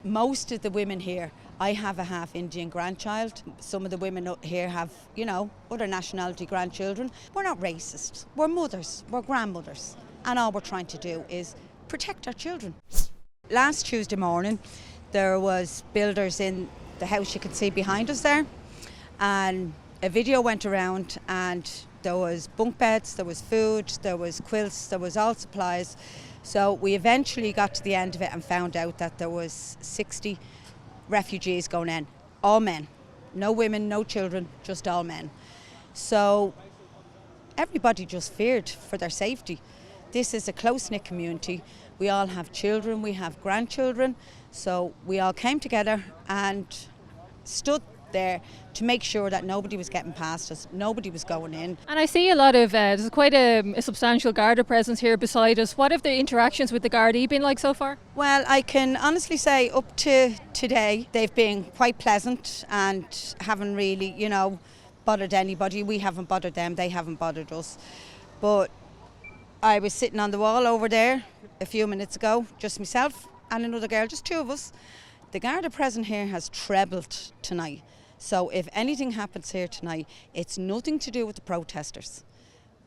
Most of the women here, I have a half Indian grandchild. Some of the women here have, other nationality grandchildren. We're not racist. We're mothers, we're grandmothers. And all we're trying to do is protect our children. Last Tuesday morning, there was builders in the house you can see behind us there. And a video went around and there was bunk beds, there was food, there was quilts, there was all supplies. So we eventually got to the end of it and found out that there was 60 refugees going in, all men, no women, no children, just all men. So everybody just feared for their safety. This is a close-knit community. We all have children, we have grandchildren, so we all came together and stood there to make sure that nobody was getting past us, nobody was going in. And I see a lot of, there's quite a substantial Garda presence here beside us. What have the interactions with the Gardaí been like so far? Well, I can honestly say up to today they've been quite pleasant and haven't really, bothered anybody. We haven't bothered them, they haven't bothered us. But I was sitting on the wall over there a few minutes ago, just myself and another girl, just two of us. The Garda presence here has trebled tonight. So if anything happens here tonight, it's nothing to do with the protesters,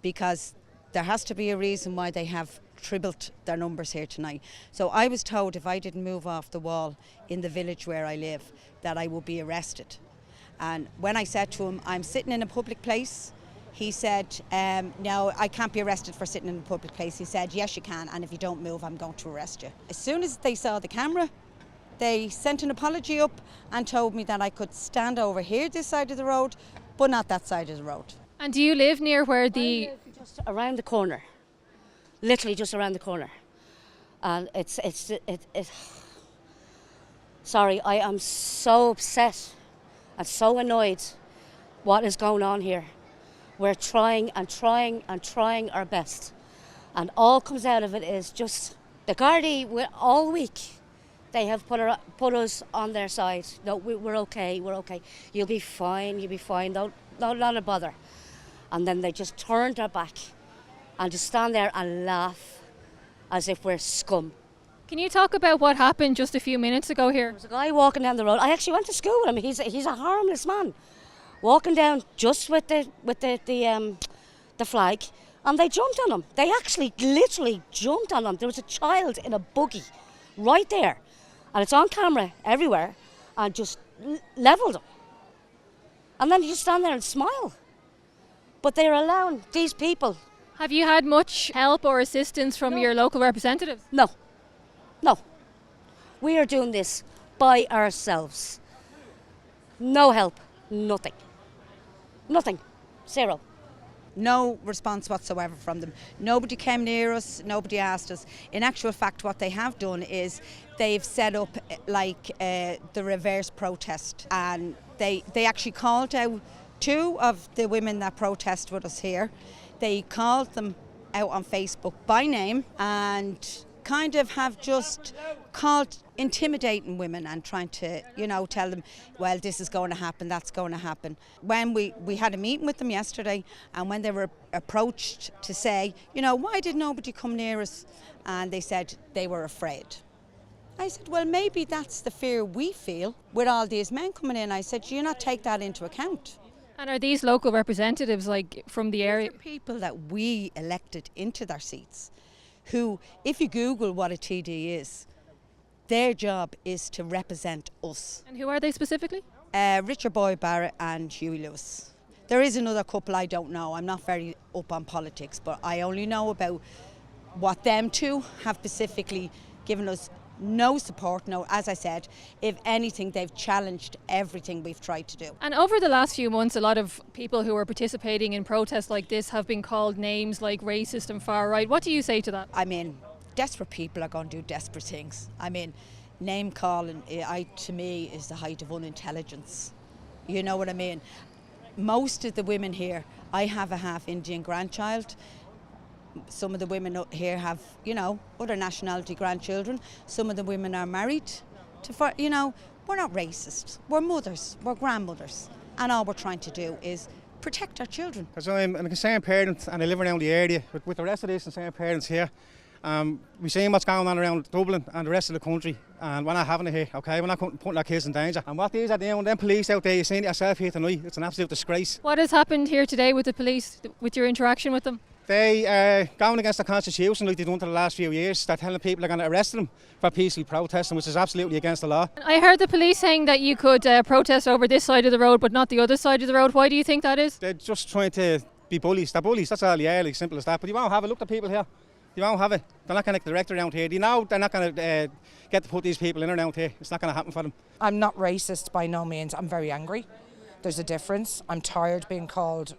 because there has to be a reason why they have tripled their numbers here tonight. So I was told if I didn't move off the wall in the village where I live, that I would be arrested. And when I said to him, I'm sitting in a public place, he said, no, I can't be arrested for sitting in a public place. He said, yes, you can, and if you don't move, I'm going to arrest you. As soon as they saw the camera, they sent an apology up and told me that I could stand over here, this side of the road, but not that side of the road. And do you live near where the... I live just around the corner, literally just around the corner. And sorry, I am so upset and so annoyed what is going on here. We're trying and trying and trying our best. And all comes out of it is just the Gardaí all week. They have put us on their side. No, we're okay, we're okay. You'll be fine, not a bother. And then they just turned their back and just stand there and laugh as if we're scum. Can you talk about what happened just a few minutes ago here? There was a guy walking down the road. I actually went to school with him. He's a harmless man. Walking down just with the flag, and they jumped on him. They actually literally jumped on him. There was a child in a buggy right there. And it's on camera everywhere, and just levelled him. And then you just stand there and smile. But they're allowing these people. Have you had much help or assistance from your local representatives? No. We are doing this by ourselves. No help, nothing. Zero. No response whatsoever from them. Nobody came near us, nobody asked us. In actual fact, what they have done is they've set up the reverse protest, and they actually called out two of the women that protest with us here. They called them out on Facebook by name and kind of have just called intimidating women and trying to, tell them, well, this is going to happen, that's going to happen. When we had a meeting with them yesterday, and when they were approached to say, why did nobody come near us? And they said they were afraid. I said, well, maybe that's the fear we feel with all these men coming in. I said, do you not take that into account? And are these local representatives from the area? These are people that we elected into their seats, who, if you Google what a TD is, their job is to represent us. And who are they specifically? Richard Boyd Barrett and Huey Lewis. There is another couple I don't know. I'm not very up on politics, but I only know about what them two have specifically given us. No support, no, as I said, if anything, they've challenged everything we've tried to do. And over the last few months, a lot of people who are participating in protests like this have been called names like racist and far right. What do you say to that? I mean, desperate people are going to do desperate things. I mean, name calling, to me, is the height of unintelligence. You know what I mean? Most of the women here, I have a half Indian grandchild. Some of the women here have, other nationality grandchildren. Some of the women are married to, we're not racist. We're mothers, we're grandmothers. And all we're trying to do is protect our children. Because I'm a concerned parent and I live around the area with the rest of these concerned parents here. We're seeing what's going on around Dublin and the rest of the country, and we're not having it here, okay? We're not putting our kids in danger. And what these are doing, them police out there, you're seeing it yourself here tonight, it's an absolute disgrace. What has happened here today with the police, with your interaction with them? They are going against the constitution like they've done for the last few years. They're telling people they're going to arrest them for peacefully protesting, which is absolutely against the law. I heard the police saying that you could protest over this side of the road but not the other side of the road. Why do you think that is? They're just trying to be bullies. They're bullies, that's all, yeah, like simple as that. But you won't have it. Look at the people here. You won't have it. They're not going to direct around here. They know they're not going to get to put these people in around here. It's not going to happen for them. I'm not racist by no means. I'm very angry. There's a difference. I'm tired being called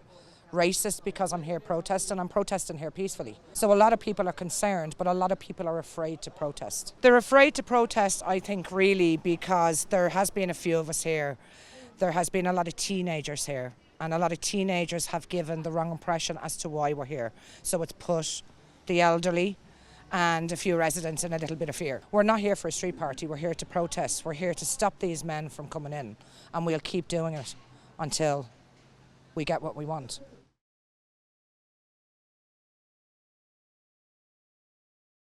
racist because I'm here protesting. I'm protesting here peacefully. So a lot of people are concerned, but a lot of people are afraid to protest. They're afraid to protest, I think, really because there has been a few of us here. There has been a lot of teenagers here, and a lot of teenagers have given the wrong impression as to why we're here. So it's put the elderly and a few residents in a little bit of fear. We're not here for a street party, we're here to protest. We're here to stop these men from coming in, and we'll keep doing it until we get what we want.